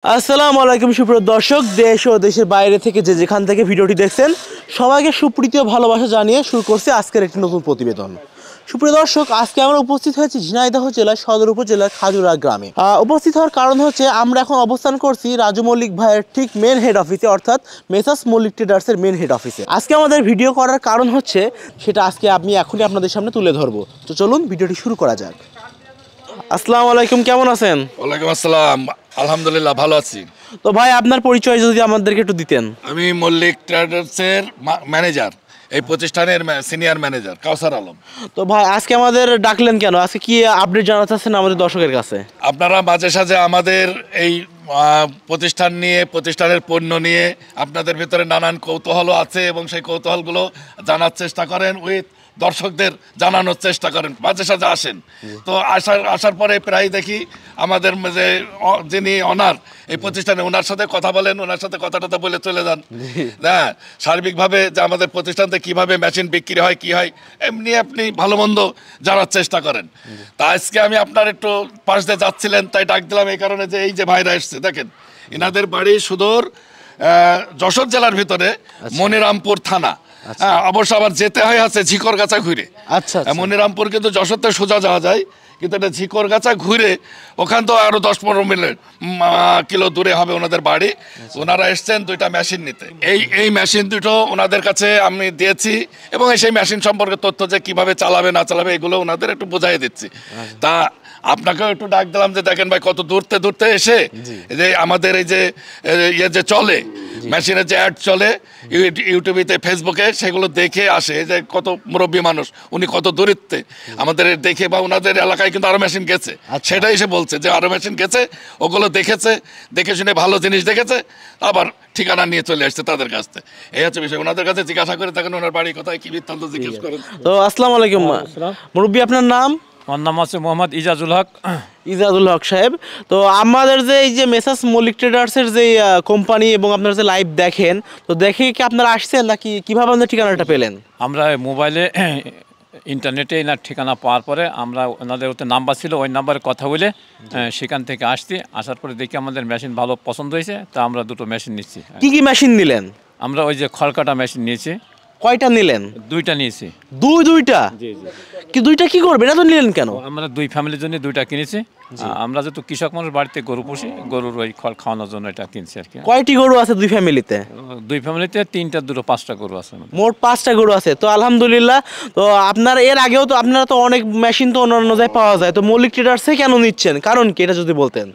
আসসালামু আলাইকুম সুপ্রিয় দর্শক, দেশ ও দেশের বাইরে থেকে যে যেখান থেকে ভিডিওটি দেখছেন সবাইকে সুপ্রীতি ও ভালোবাসা জানিয়ে শুরু করছি আজকের একটি নতুন প্রতিবেদন। সুপ্রিয় দর্শক, আজকে আমরা উপস্থিত হয়েছি ঝিনাইদহ জেলার সদর উপজেলার খাজুরা গ্রামে। উপস্থিত হওয়ার কারণ হচ্ছে আমরা এখন অবস্থান করছি রাজু মল্লিক ভাইয়ের ঠিক মেন হেড অফিসে, অর্থাৎ মেসার্স মল্লিক ট্রেডার্সের মেন হেড অফিসে। আজকে আমাদের ভিডিও করার কারণ হচ্ছে সেটা আজকে আমি এখনই আপনাদের সামনে তুলে ধরবো। তো চলুন ভিডিওটি শুরু করা যাক। আসসালামু আলাইকুম, কেমন আছেন? ওয়ালাইকুম আসসালাম, আলহামদুলিল্লাহ ভালো আছি। তো ভাই, আপনার পরিচয় যদি আমাদেরকে একটু দিতেন। আমি মল্লিক ট্রেডার্সের ম্যানেজার, এই প্রতিষ্ঠানের সিনিয়র ম্যানেজার কাউসার আলম। তো ভাই, আজকে আমাদের ডাকলেন কেন? আজকে কি আপডেট জানাতে চাচ্ছেন আমাদের দর্শকের কাছে? আপনারা মাঝে সাঝে আমাদের এই প্রতিষ্ঠান নিয়ে, প্রতিষ্ঠানের পণ্য নিয়ে আপনাদের ভিতরে নানান কৌতূহল আছে এবং সেই কৌতূহলগুলো জানার চেষ্টা করেন, উইথ দর্শকদের জানানোর চেষ্টা করেন, মাঝে সাঝে আসেন। তো আসার পরে প্রায় দেখি আমাদের যে যিনি অনার এই প্রতিষ্ঠানে, ওনার সাথে কথা বলেন, ওনার সাথে কথাটা বলে চলে যান। হ্যাঁ, সার্বিকভাবে যে আমাদের প্রতিষ্ঠানতে কীভাবে মেশিন বিক্রি হয়, কী হয়, এমনি আপনি ভালো মন্দ জানার চেষ্টা করেন। তা আজকে আমি আপনার একটু পাশ দিয়ে যাচ্ছিলেন তাই ডাক দিলাম এই কারণে যে এই যে ভাইরা এসছে, দেখেন এনাদের বাড়ি সুদূর যশোর জেলার ভিতরে মনিরামপুর থানা। হ্যাঁ, অবশ্য আবার যেতে হয় আছে ঝিকরগাছা ঘুরে। আচ্ছা, মনিরামপুর কিন্তু যশোর থেকে সোজা যাওয়া যায়, কিন্তু এটা ঝিকরগাছা ঘুরে ওখান তো আরো 10-15 কিলো দূরে হবে ওনাদের বাড়ি। ওনারা এসছেন দুইটা মেশিন নিতে। এই মেশিন দুটো ওনাদের কাছে আমি দিয়েছি এবং সেই মেশিন সম্পর্কে তথ্য যে কিভাবে চালাবে না চালাবে এগুলো ওনাদের একটু বোঝাই দিচ্ছি। তা আপনাকেও একটু ডাক দিলাম যে দেখেন ভাই, কত দূরতে দূরতে এসে যে আমাদের এই যে ইয়ে যে চলে মেশিনের যে অ্যাড চলে ইউটিউবে, ফেসবুকে, সেগুলো দেখে আসে যে কত মুরব্বী মানুষ, উনি কত দূরত্বে আমাদের দেখে, বা ওনাদের এলাকায় কিন্তু আরো মেশিন গেছে, সেটাই এসে বলছে যে আরো মেশিন গেছে, ওগুলো দেখেছে, দেখে শুনে ভালো জিনিস দেখেছে, আবার ঠিকানা নিয়ে চলে আসছে তাদের কাছ থেকে। এই হচ্ছে বিষয়। ওনাদের কাছে জিজ্ঞাসা করে থাকেন ওনার বাড়ি কোথায়, কি বৃত্তান্ত জিজ্ঞেস করেন। তো আসসালামু আলাইকুম মুরব্বী, আপনার নাম? আমার নাম আছে মোহাম্মদ ইজাজুল হক। ইজাজুল হক সাহেব, তো আমাদের যে এই যে মেসার্স মল্লিক ট্রেডার্সের যে কোম্পানি এবং আপনারা যে লাইভ দেখেন, তো দেখে কি আপনারা আসছেন নাকি কিভাবে আপনাদের ঠিকানাটা পেলেন? আমরা মোবাইলে ইন্টারনেটে এনার ঠিকানা পাওয়ার পরে আমরা ওনাদের ওতে নাম্বার ছিল, ওই নাম্বারে কথা বলে সেখান থেকে আসছি। আসার পরে দেখি আমাদের মেশিন ভালো পছন্দ হয়েছে, তা আমরা দুটো মেশিন নিচ্ছি। কি কি মেশিন নিলেন? আমরা ওই যে খড়কাটা মেশিন নিয়েছি। কয়টা নিলেন? দুইটা নিয়েছি। দুইটা? কি দুইটা কি করবেন? এটা তো নিলেন কেন? আমরা দুই ফ্যামিলির জন্য দুইটা কিনেছি। আমরা যেহেতু কৃষক মানুষ, বাড়িতে গরু পুষি, গরুর ওই খড় খাওয়ানোর জন্য এটা কিনছি আর কি। কয়টি গরু আছে দুই ফ্যামিলিতে? দুই ফ্যামিলিতে 3টা, 2টো, 5টা গরু আছে। মোট 5টা গরু আছে। তো আলহামদুলিল্লাহ। তো আপনার এর আগেও তো আপনারা তো অনেক মেশিন তো অন্য জায়গায় পাওয়া যায়, তো মল্লিক ট্রেডার্সে কেন নিচ্ছেন? কারণ কি, এটা যদি বলতেন।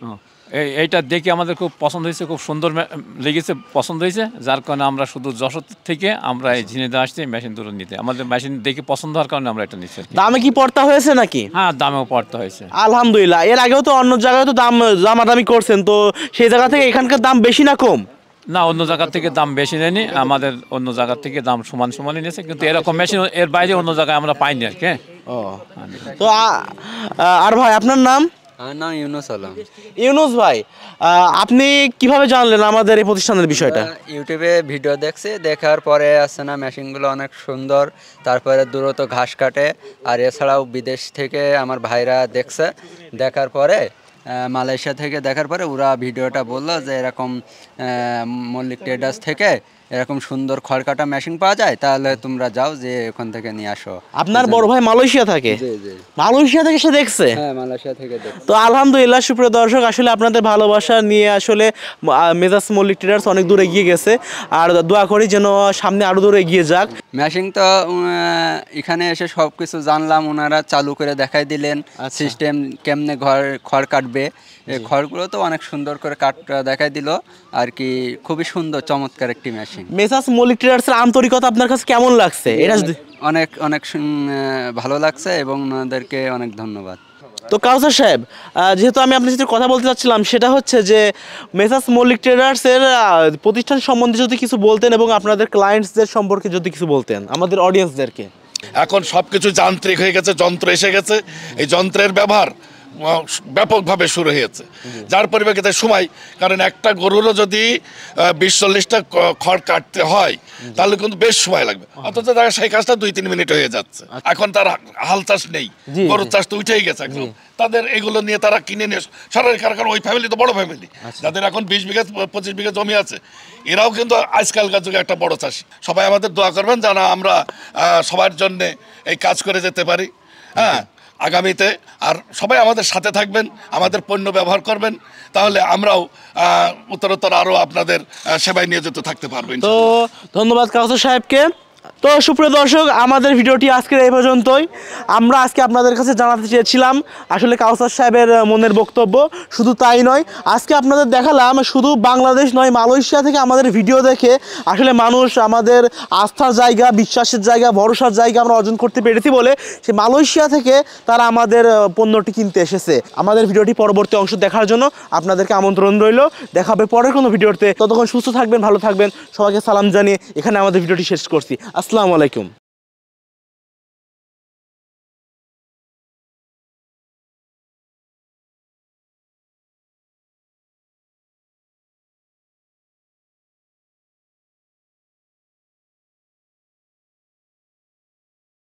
এইটা দেখে আমাদের খুব পছন্দ হয়েছে, খুব সুন্দর লেগেছে, পছন্দ হয়েছে, যার কারণে আমরা শুধু যশোর থেকে আমরা এই ঝিনাইদহ আসছি মেশিন দুটো নিতে। আমাদের মেশিন দেখে পছন্দ হওয়ার কারণে আমরা এটা নিচ্ছি। দামে কি পড়তা হয়েছে নাকি? হ্যাঁ, দামেও পড়তে হয়েছে আলহামদুলিল্লাহ। এর আগেও তো অন্য জায়গায় তো দামাদামি করছেন, তো সেই জায়গা থেকে এখানকার দাম বেশি না কম? না, অন্য জায়গার থেকে দাম বেশি নেয়নি, আমাদের অন্য জায়গার থেকে দাম সমানই নিয়েছে, কিন্তু এরকম মেশিন এর বাইরে অন্য জায়গায় আমরা পাইনি আর কি। তো আর ভাই, আপনার নাম? আমার নাম ইউনুস আলম। ইউনুস ভাই, আপনি কিভাবে জানলেন আমাদের এই প্রতিষ্ঠানের বিষয়টা? ইউটিউবে ভিডিও দেখছি, দেখার পরে আছে না মেশিনগুলো অনেক সুন্দর, তারপরে দ্রুত ঘাস কাটে, আর এছাড়াও বিদেশ থেকে আমার ভাইরা দেখছে, দেখার পরে মালয়েশিয়া থেকে দেখার পরে ওরা ভিডিওটা বললো যে এরকম মল্লিক ট্রেডার্স থেকে এরকম সুন্দর খড়কাটা মেশিন পাওয়া যায়, তাহলে তোমরা যাও যে ওখান থেকে নিয়ে আসো। আপনার বড় ভাই মালয়েশিয়া থাকে? মালয়েশিয়া থেকে সে দেখছে? হ্যাঁ, মালয়েশিয়া থেকে দেখছে। তো আলহামদুলিল্লাহ সুপ্রিয় দর্শক, আসলে আপনাদের ভালোবাসা নিয়ে আসলে মেসার্স মল্লিক ট্রেডার্স অনেক দূর এগিয়ে গেছে, আর দোয়া করি যেন সামনে আরো দূর এগিয়ে যাক। মেশিন তো এখানে এসে সব কিছু জানলাম, ওনারা চালু করে দেখাই দিলেন সিস্টেম কেমনে খড় কাটবে। এই খড়গুলো তো অনেক সুন্দর করে কাটটা দেখাই দিল আর কি, খুবই সুন্দর চমৎকার একটি মেশিন। মেসার্স মল্লিক ট্রেডার্সের আন্তরিকতা আপনার কাছে কেমন লাগছে? এটা অনেক অনেক ভালো লাগছে এবং ওনাদেরকে অনেক ধন্যবাদ। তো কাউসার সাহেব, যেহেতু আমি আপনার সাথে কথা বলতে চাচ্ছিলাম, সেটা হচ্ছে যে মেসার্স মল্লিক ট্রেডার্সের প্রতিষ্ঠান সম্বন্ধে যদি কিছু বলতেন এবং আপনাদের ক্লায়েন্টসদের সম্পর্কে যদি কিছু বলতেন আমাদের অডিয়েন্সদেরকে। এখন সবকিছু যান্ত্রিক হয়ে গেছে, যন্ত্র এসে গেছে, এই যন্ত্রের ব্যবহার ব্যাপকভাবে শুরু হয়েছে, যার পরিপ্রেক্ষিতে সময়, কারণ একটা গরুরও যদি 20-40টা খড় কাটতে হয় তাহলে কিন্তু বেশ সময় লাগবে, অথচ তারা সেই কাজটা 2-3 মিনিট হয়ে যাচ্ছে। এখন তার হাল চাষ নেই, গরুর চাষ তো উঠেই গেছে এখন, তাদের এগুলো নিয়ে তারা কিনে নিয়ে সরকারি কারখানা, ওই ফ্যামিলি তো বড় ফ্যামিলি, যাদের এখন 20 বিঘা 25 বিঘা জমি আছে, এরাও কিন্তু আজকালকার যুগে একটা বড় চাষি। সবাই আমাদের দোয়া করবেন যেন আমরা সবার জন্য এই কাজ করে যেতে পারি, হ্যাঁ, আগামীতে। আর সবাই আমাদের সাথে থাকবেন, আমাদের পণ্য ব্যবহার করবেন, তাহলে আমরাও উত্তরোত্তর আরও আপনাদের সেবায় নিয়োজিত থাকতে পারবেন। তো ধন্যবাদ কাউসার সাহেবকে। তো সুপ্রিয় দর্শক, আমাদের ভিডিওটি আজকের এই পর্যন্তই। আমরা আজকে আপনাদের কাছে জানাতে চেয়েছিলাম আসলে কাউসার সাহেবের মনের বক্তব্য। শুধু তাই নয়, আজকে আপনাদের দেখালাম শুধু বাংলাদেশ নয়, মালয়েশিয়া থেকে আমাদের ভিডিও দেখে আসলে মানুষ আমাদের আস্থার জায়গা, বিশ্বাসের জায়গা, ভরসার জায়গা আমরা অর্জন করতে পেরেছি বলে সে মালয়েশিয়া থেকে তারা আমাদের পণ্যটি কিনতে এসেছে। আমাদের ভিডিওটি পরবর্তী অংশ দেখার জন্য আপনাদেরকে আমন্ত্রণ রইল। দেখা হবে পরের কোনো ভিডিওতে। ততক্ষণ সুস্থ থাকবেন, ভালো থাকবেন। সবাইকে সালাম জানিয়ে এখানে আমাদের ভিডিওটি শেষ করছি। আসসালামু আলাইকুম।